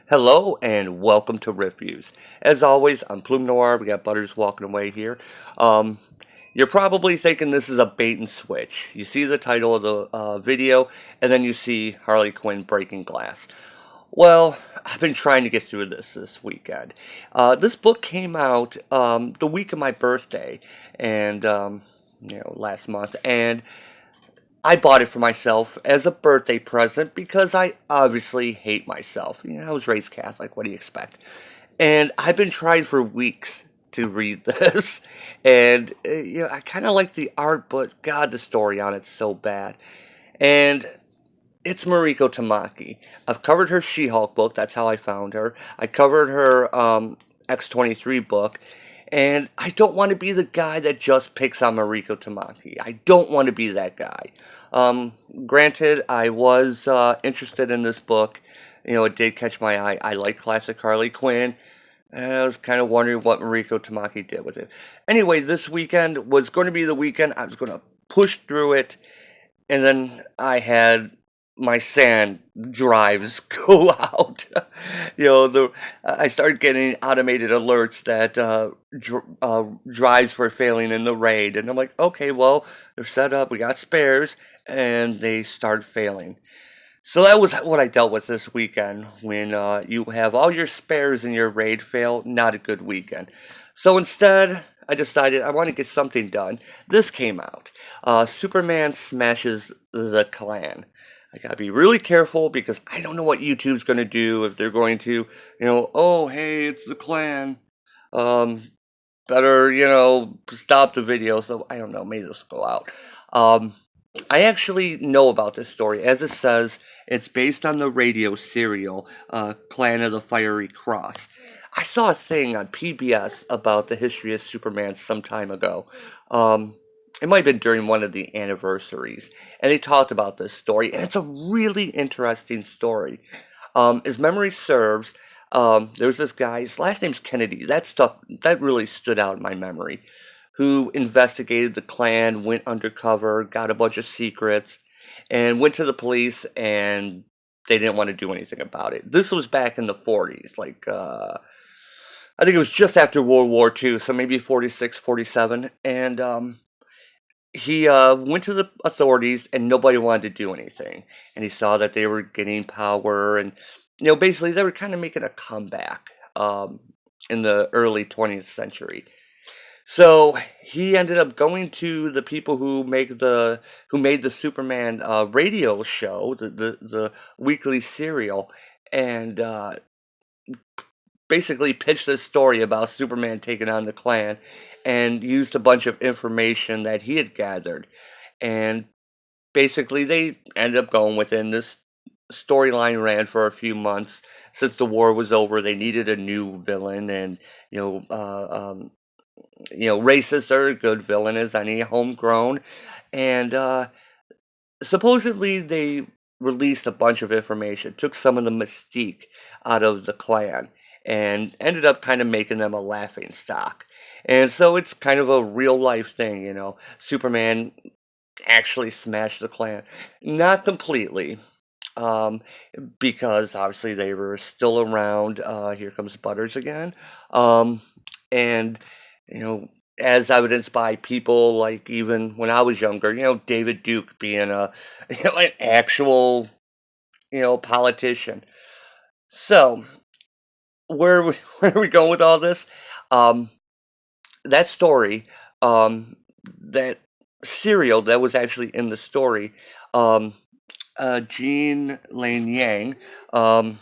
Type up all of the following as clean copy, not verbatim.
Hello and welcome to Reviews. As always, I'm Plume Noir. We got Butters walking away here. Um, you're probably thinking this is a bait and switch. You see the title of the video, and then you see Harley Quinn breaking glass. Well, I've been trying to get through this weekend. This book came out the week of my birthday, and last month, and I bought it for myself as a birthday present because I obviously hate myself. I was raised Catholic. What do you expect? And I've been trying for weeks to read this, and I kind of like the art, but God, the story on it's so bad. And it's Mariko Tamaki. I've covered her She-Hulk book. That's how I found her. I covered her X-23 book. And I don't want to be the guy that just picks on Mariko Tamaki. I don't want to be that guy. Granted, I was interested in this book. It did catch my eye. I like classic Harley Quinn. And I was kind of wondering what Mariko Tamaki did with it. Anyway, this weekend was going to be the weekend. I was going to push through it. And then I had my sand drives go out. I started getting automated alerts that drives were failing in the raid, and I'm like, okay, well, they're set up, we got spares, and they start failing. So that was what I dealt with this weekend. When you have all your spares in your raid fail, not a good weekend. So instead, I decided I want to get something done. This came out. Superman smashes the Klan. I gotta be really careful because I don't know what YouTube's gonna do if they're going to, oh, hey, it's the Klan. Um, better, stop the video. So I don't know, maybe this will go out. I actually know about this story. As it says, it's based on the radio serial, Clan of the Fiery Cross. I saw a thing on PBS about the history of Superman some time ago. It might have been during one of the anniversaries, and they talked about this story, and it's a really interesting story. As memory serves, there was this guy, his last name's Kennedy, that really stood out in my memory, who investigated the Klan, went undercover, got a bunch of secrets, and went to the police, and they didn't want to do anything about it. This was back in the 40s, I think it was just after World War II, so maybe 46, 47, and he went to the authorities and nobody wanted to do anything. And he saw that they were getting power and, basically they were kind of making a comeback in the early 20th century. So he ended up going to the people who made the Superman radio show, the weekly serial, and basically pitched this story about Superman taking on the Klan and used a bunch of information that he had gathered. And basically, they ended up going within this storyline ran for a few months. Since the war was over, they needed a new villain, and racists are a good villain as any homegrown. And supposedly, they released a bunch of information, took some of the mystique out of the Klan, and ended up kind of making them a laughing stock. And so it's kind of a real life thing, Superman actually smashed the Klan. Not completely, um, because obviously they were still around. Here comes Butters again. And, you know, as evidenced by people like even when I was younger, David Duke being an actual, politician. So, where are we going with all this? Um, that story, that serial that was actually in the story, um, Jean Lane Yang, um,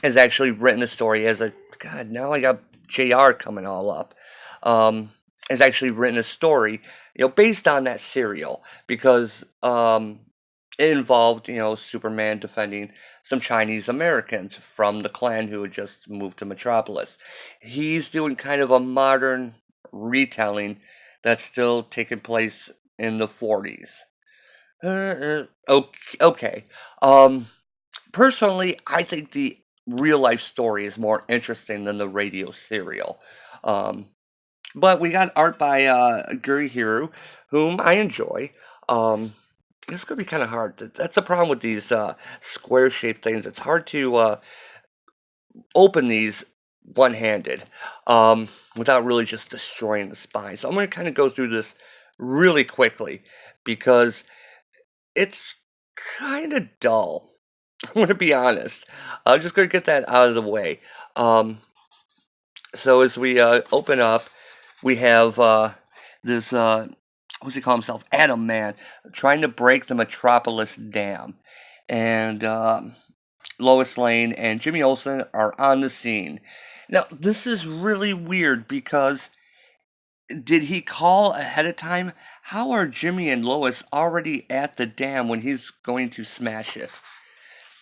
has actually written the story as a God. Now I got JR coming all up. Has actually written a story, based on that serial because it involved, Superman defending some Chinese Americans from the Klan who had just moved to Metropolis. He's doing kind of a modern retelling that's still taking place in the 40s. Okay. Okay. Personally, I think the real life story is more interesting than the radio serial. Um, but we got art by Gurihiru, whom I enjoy. Um, it's gonna be kind of hard. That's the problem with these square shaped things. It's hard to open these one-handed without really just destroying the spine. So I'm going to kind of go through this really quickly because it's kind of dull. I'm going to be honest. I'm just going to get that out of the way. Um, so as we open up, we have this, what's he call himself? Adam Man, trying to break the Metropolis Dam. And Lois Lane and Jimmy Olsen are on the scene. Now, this is really weird because did he call ahead of time? How are Jimmy and Lois already at the dam when he's going to smash it?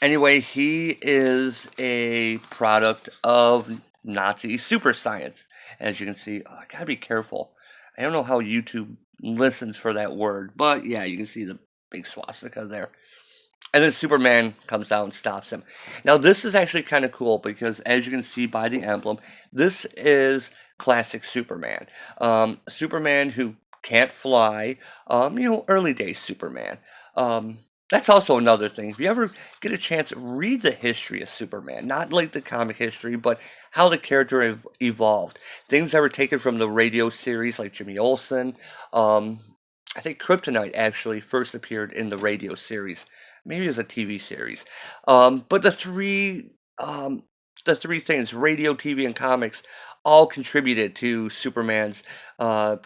Anyway, he is a product of Nazi super science. As you can see, I gotta be careful. I don't know how YouTube listens for that word, but yeah, you can see the big swastika there. And then Superman comes out and stops him. Now, this is actually kind of cool because, as you can see by the emblem, this is classic Superman. Superman who can't fly, early days Superman. That's also another thing. If you ever get a chance, read the history of Superman. Not like the comic history, but how the character evolved. Things that were taken from the radio series, like Jimmy Olsen. I think Kryptonite actually first appeared in the radio series. Maybe it was a TV series. But the three things, radio, TV, and comics, all contributed to Superman's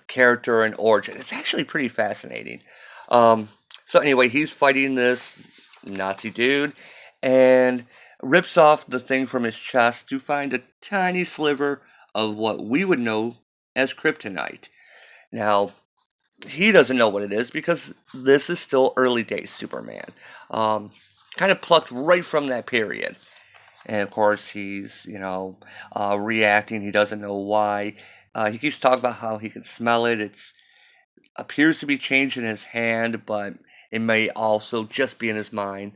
character and origin. It's actually pretty fascinating. Um, so anyway, he's fighting this Nazi dude and rips off the thing from his chest to find a tiny sliver of what we would know as kryptonite. Now, he doesn't know what it is because this is still early days Superman. Um, Kind of plucked right from that period. And of course, he's, reacting. He doesn't know why. He keeps talking about how he can smell it. It appears to be changed in his hand, but it may also just be in his mind.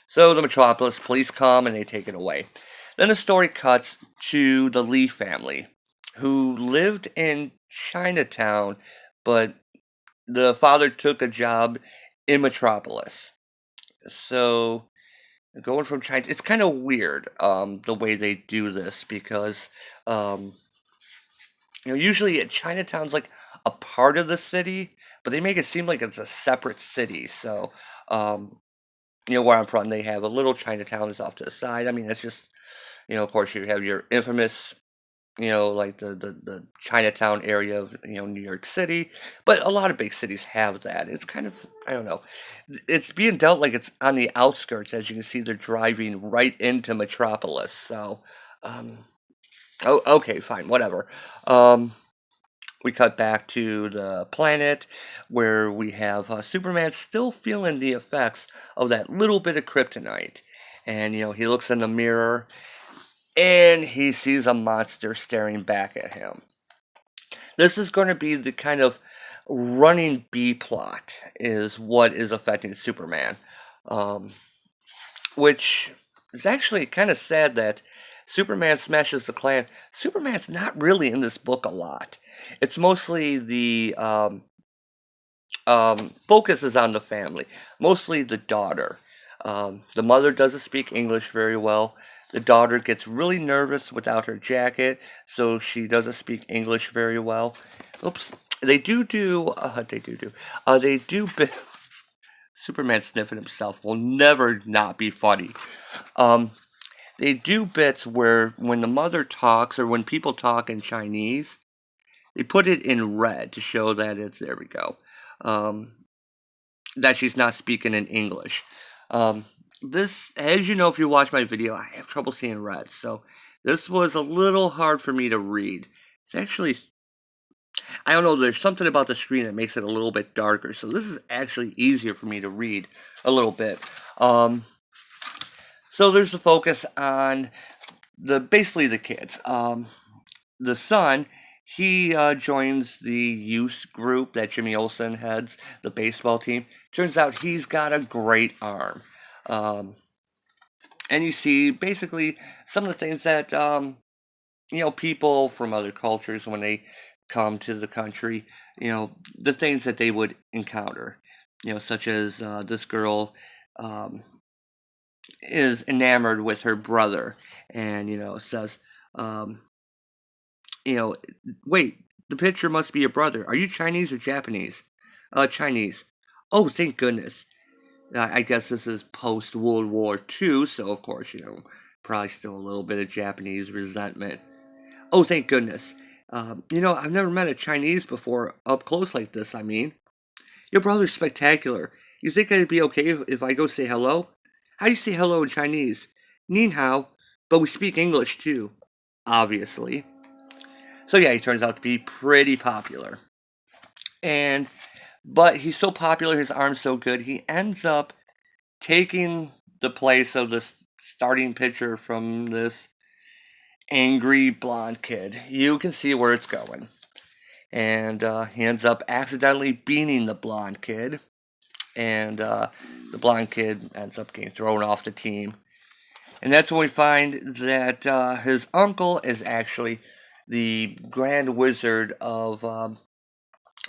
So the Metropolis police come and they take it away. Then the story cuts to the Lee family, who lived in Chinatown, but the father took a job in Metropolis. So going from China, it's kind of weird the way they do this because um, usually Chinatown's like a part of the city, but they make it seem like it's a separate city. So um, where I'm from, they have a little Chinatown is off to the side. I mean, it's just of course you have your infamous like the Chinatown area of, New York City. But a lot of big cities have that. It's kind of, I don't know. It's being dealt like it's on the outskirts. As you can see, they're driving right into Metropolis. So, um, oh, okay, fine, whatever. Um, we cut back to the planet where we have Superman still feeling the effects of that little bit of kryptonite. And, he looks in the mirror and he sees a monster staring back at him. This is going to be the kind of running B plot, is what is affecting Superman. Um, which is actually kind of sad that Superman smashes the Klan. Superman's not really in this book a lot. It's mostly the focus is on the family, mostly the daughter. The mother doesn't speak English very well. The daughter gets really nervous without her jacket, so she doesn't speak English very well. Oops. They do. Superman sniffing himself will never not be funny. Um, they do bits where when the mother talks or when people talk in Chinese, they put it in red to show that it's, there we go, um, that she's not speaking in English. This, as you know, if you watch my video, I have trouble seeing red, so this was a little hard for me to read. It's actually, I don't know, there's something about the screen that makes it a little bit darker, so this is actually easier for me to read a little bit. So there's the focus on basically the kids. The son, he joins the youth group that Jimmy Olsen heads, the baseball team. Turns out he's got a great arm. Um, and you see basically some of the things that people from other cultures, when they come to the country, the things that they would encounter, such as this girl, um, is enamored with her brother, and says, you know, wait, the picture must be your brother. Are you Chinese or Japanese? Chinese. Oh, thank goodness. I guess this is post World War II, so of course, probably still a little bit of Japanese resentment. Oh, thank goodness. I've never met a Chinese before up close like this, I mean. Your brother's spectacular. You think I'd be okay if I go say hello? How do you say hello in Chinese? Nin hao, but we speak English too, obviously. So yeah, he turns out to be pretty popular. But he's so popular, his arm's so good, he ends up taking the place of this starting pitcher from this angry blonde kid. You can see where it's going. And he ends up accidentally beating the blonde kid. And the blonde kid ends up getting thrown off the team. And that's when we find that his uncle is actually the Grand Wizard of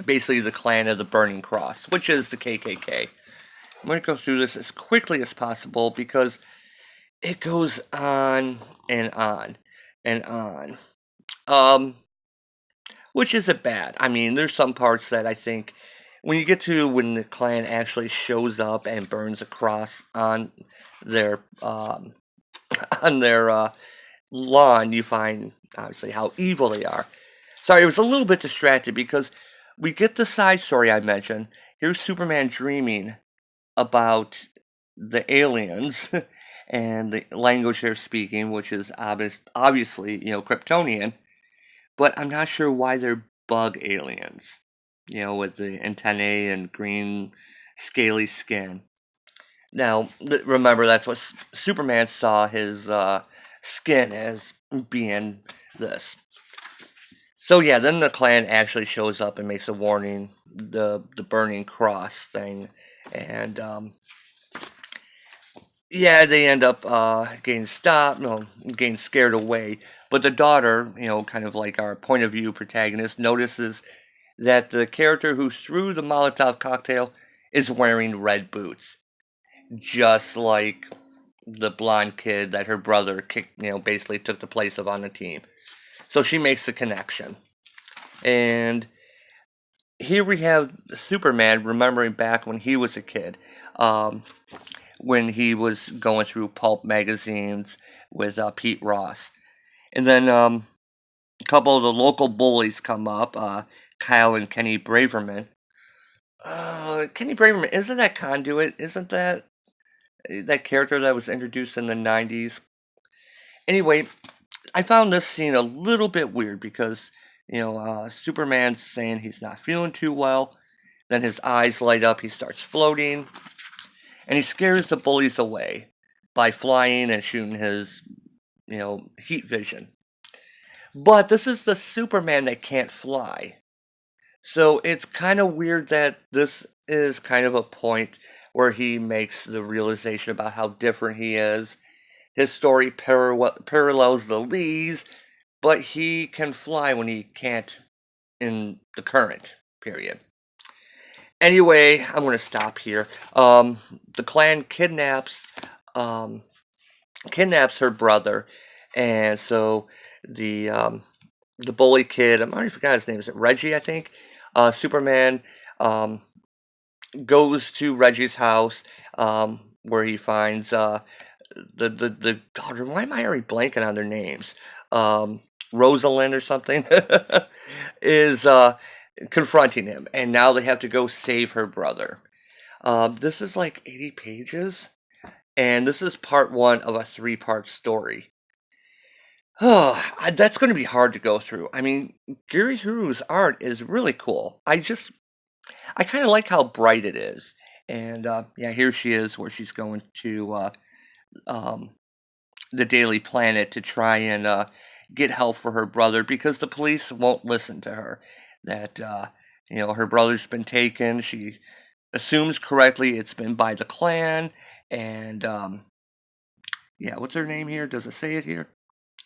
basically the Clan of the Burning Cross, which is the KKK. I'm going to go through this as quickly as possible because it goes on and on and on. Which isn't bad. I mean, there's some parts that I think when you get to when the Klan actually shows up and burns a cross on their on their lawn, you find obviously how evil they are. Sorry, it was a little bit distracted because we get the side story I mentioned. Here's Superman dreaming about the aliens and the language they're speaking, which is obviously Kryptonian. But I'm not sure why they're bug aliens. With the antennae and green scaly skin. Now, remember, that's what Superman saw his skin as being this. So yeah, then the Klan actually shows up and makes a warning, the burning cross thing, and yeah, they end up getting stopped, getting scared away. But the daughter, kind of like our point of view protagonist, notices that the character who threw the Molotov cocktail is wearing red boots, just like the blonde kid that her brother kicked, basically took the place of on the team. So she makes the connection. And here we have Superman remembering back when he was a kid, when he was going through pulp magazines with Pete Ross. And then a couple of the local bullies come up, Kyle and Kenny Braverman. Kenny Braverman, isn't that Conduit? Isn't that character that was introduced in the 90s? Anyway, I found this scene a little bit weird because, Superman's saying he's not feeling too well. Then his eyes light up, he starts floating. And he scares the bullies away by flying and shooting his, heat vision. But this is the Superman that can't fly. So it's kind of weird that this is kind of a point where he makes the realization about how different he is. His story parallels the Lees, but he can fly when he can't in the current period. Anyway, I'm going to stop here. The Klan kidnaps her brother, and so the bully kid, I already forgot his name. Is it Reggie? I think. Superman goes to Reggie's house, where he finds the daughter. Why am I already blanking on their names? Rosalind or something is confronting him, and now they have to go save her brother. This is like 80 pages, and this is part one of a 3-part story. Oh, that's going to be hard to go through. I mean, Gurihiru's art is really cool. I kind of like how bright it is. And yeah, here she is where she's going to um, the Daily Planet to try and get help for her brother because the police won't listen to her. That, her brother's been taken. She assumes correctly it's been by the Klan. And yeah, what's her name here? Does it say it here?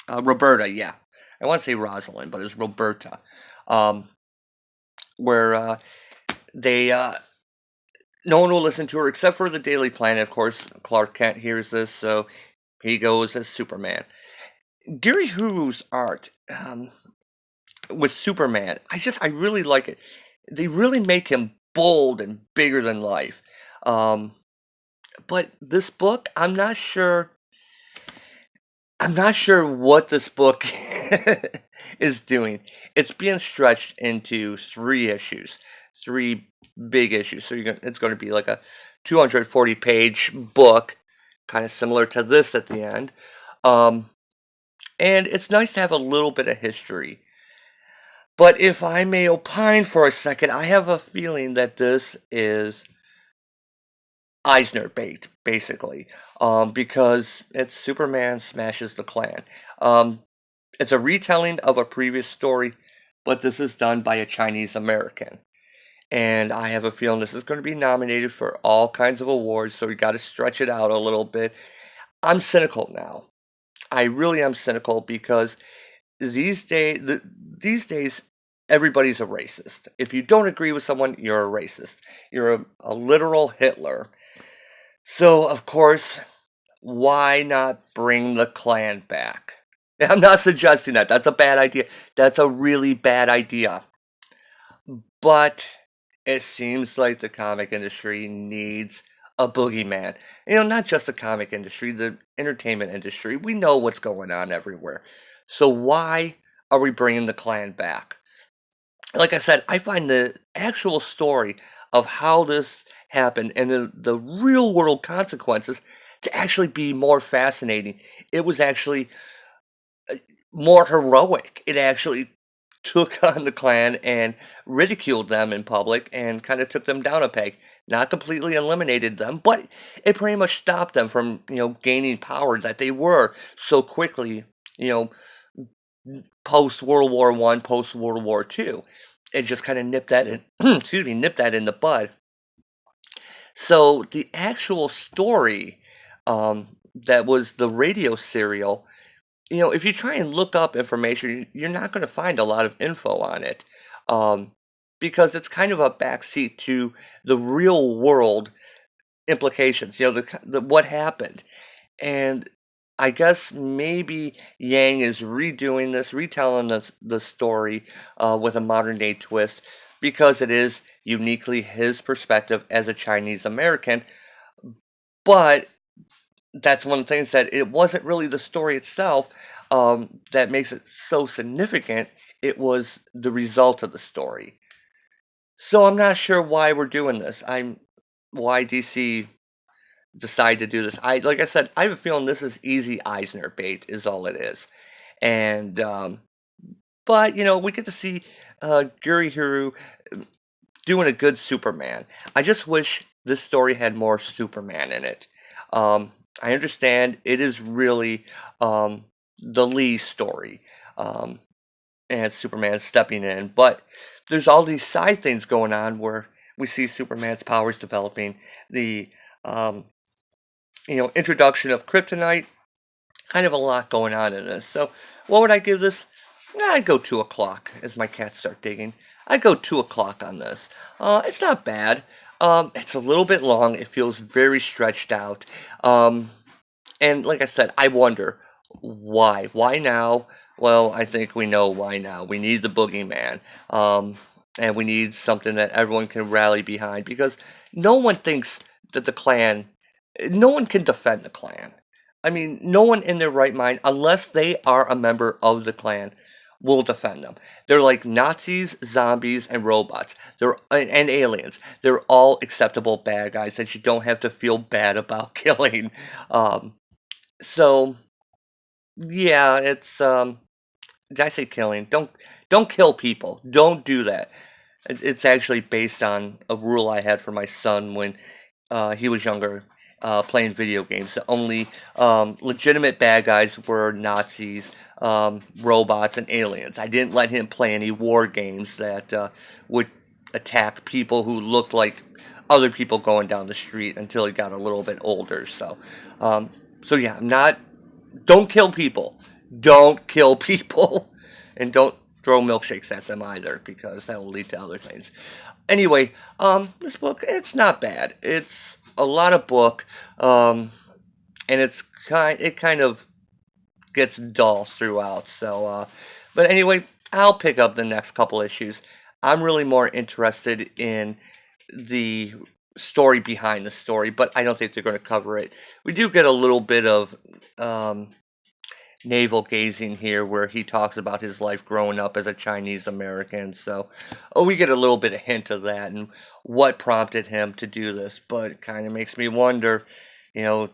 Roberta, yeah. I want to say Rosalind, but it's Roberta. Where they No one will listen to her except for the Daily Planet. Of course, Clark Kent hears this, so he goes as Superman. Gurihiru's art with Superman, I really like it. They really make him bold and bigger than life. Um, but this book, I'm not sure what this book is doing. It's being stretched into 3 issues, 3 big issues. So it's going to be like a 240-page book, kind of similar to this at the end. Um, and it's nice to have a little bit of history. But if I may opine for a second, I have a feeling that this is Eisner bait, basically, because it's Superman smashes the Klan. It's a retelling of a previous story, but this is done by a Chinese American. And I have a feeling this is going to be nominated for all kinds of awards, so we got to stretch it out a little bit. I'm cynical now. I really am cynical because these days, everybody's a racist. If you don't agree with someone, you're a racist. You're a literal Hitler. So, of course, why not bring the Klan back? I'm not suggesting that. That's a bad idea. That's a really bad idea. But it seems like the comic industry needs a boogeyman. Not just the comic industry, the entertainment industry. We know what's going on everywhere. So why are we bringing the Klan back? Like I said, I find the actual story of how this happened and the real world consequences to actually be more fascinating. It was actually more heroic. It actually took on the Klan and ridiculed them in public and kind of took them down a peg. Not completely eliminated them, but it pretty much stopped them from, gaining power that they were so quickly, you know, post World War One, post World War Two. It just kind of nipped that in, excuse me, nipped that in the bud. So the actual story that was the radio serial, if you try and look up information, you're not going to find a lot of info on it um, because it's kind of a backseat to the real world implications, the what happened. And I guess maybe Yang is redoing this, retelling the story with a modern day twist because it is uniquely his perspective as a Chinese American. But that's one of the things that it wasn't really the story itself that makes it so significant. It was the result of the story. So I'm not sure why we're doing this. Why DC decide to do this. Like I said, I have a feeling this is easy Eisner bait, is all it is. And but we get to see Gurihiru doing a good Superman. I just wish this story had more Superman in it. I understand it is really the Lee story, and Superman stepping in, but there's all these side things going on where we see Superman's powers developing, the introduction of kryptonite, kind of a lot going on in this. So, what would I give this? I'd go 2 o'clock as my cats start digging. I'd go 2 o'clock on this. It's not bad. It's a little bit long. It feels very stretched out. And like I said, I wonder why. Why now? Well, I think we know why now. We need the boogeyman. And we need something that everyone can rally behind because no one thinks that the Klan, no one can defend the Klan. I mean, no one in their right mind, unless they are a member of the Klan, will defend them. They're like Nazis, zombies, and robots. And aliens. They're all acceptable bad guys that you don't have to feel bad about killing. So yeah, it's did I say killing? Don't kill people. Don't do that. It's actually based on a rule I had for my son when he was younger, playing video games. The only legitimate bad guys were Nazis, robots, and aliens. I didn't let him play any war games that would attack people who looked like other people going down the street until he got a little bit older. So yeah, don't kill people. Don't kill people. And don't throw milkshakes at them either, because that will lead to other things. Anyway, this book, it's not bad. It's a lot of book, and it kind of gets dull throughout. But anyway, I'll pick up the next couple issues. I'm really more interested in the story behind the story, but I don't think they're going to cover it. We do get a little bit of um, navel gazing here, where he talks about his life growing up as a Chinese American. So, we get a little bit of hint of that and what prompted him to do this. But it kind of makes me wonder, you know,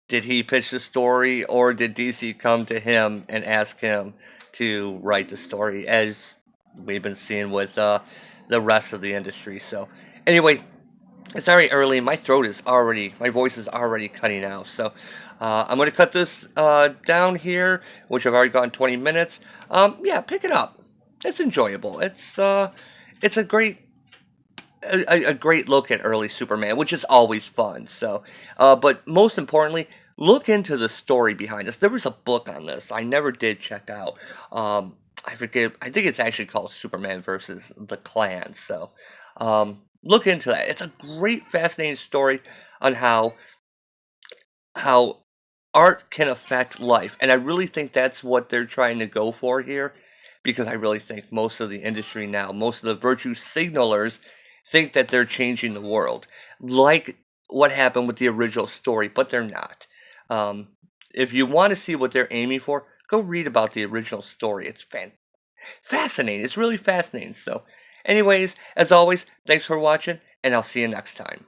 did he pitch the story, or did DC come to him and ask him to write the story, as we've been seeing with the rest of the industry? So, anyway, it's already early. My voice is already cutting out. So, I'm going to cut this down here, which I've already gone 20 minutes. Yeah, pick it up. It's enjoyable. It's a great look at early Superman, which is always fun. So, but most importantly, look into the story behind this. There was a book on this I never did check out. I forget. I think it's actually called Superman versus the Klan. So, look into that. It's a great, fascinating story on how art can affect life, and I really think that's what they're trying to go for here. Because I really think most of the industry now, most of the virtue signalers, think that they're changing the world, like what happened with the original story, but they're not. Um, if you want to see what they're aiming for, go read about the original story. It's fascinating. It's really fascinating. So, anyways, as always, thanks for watching, and I'll see you next time.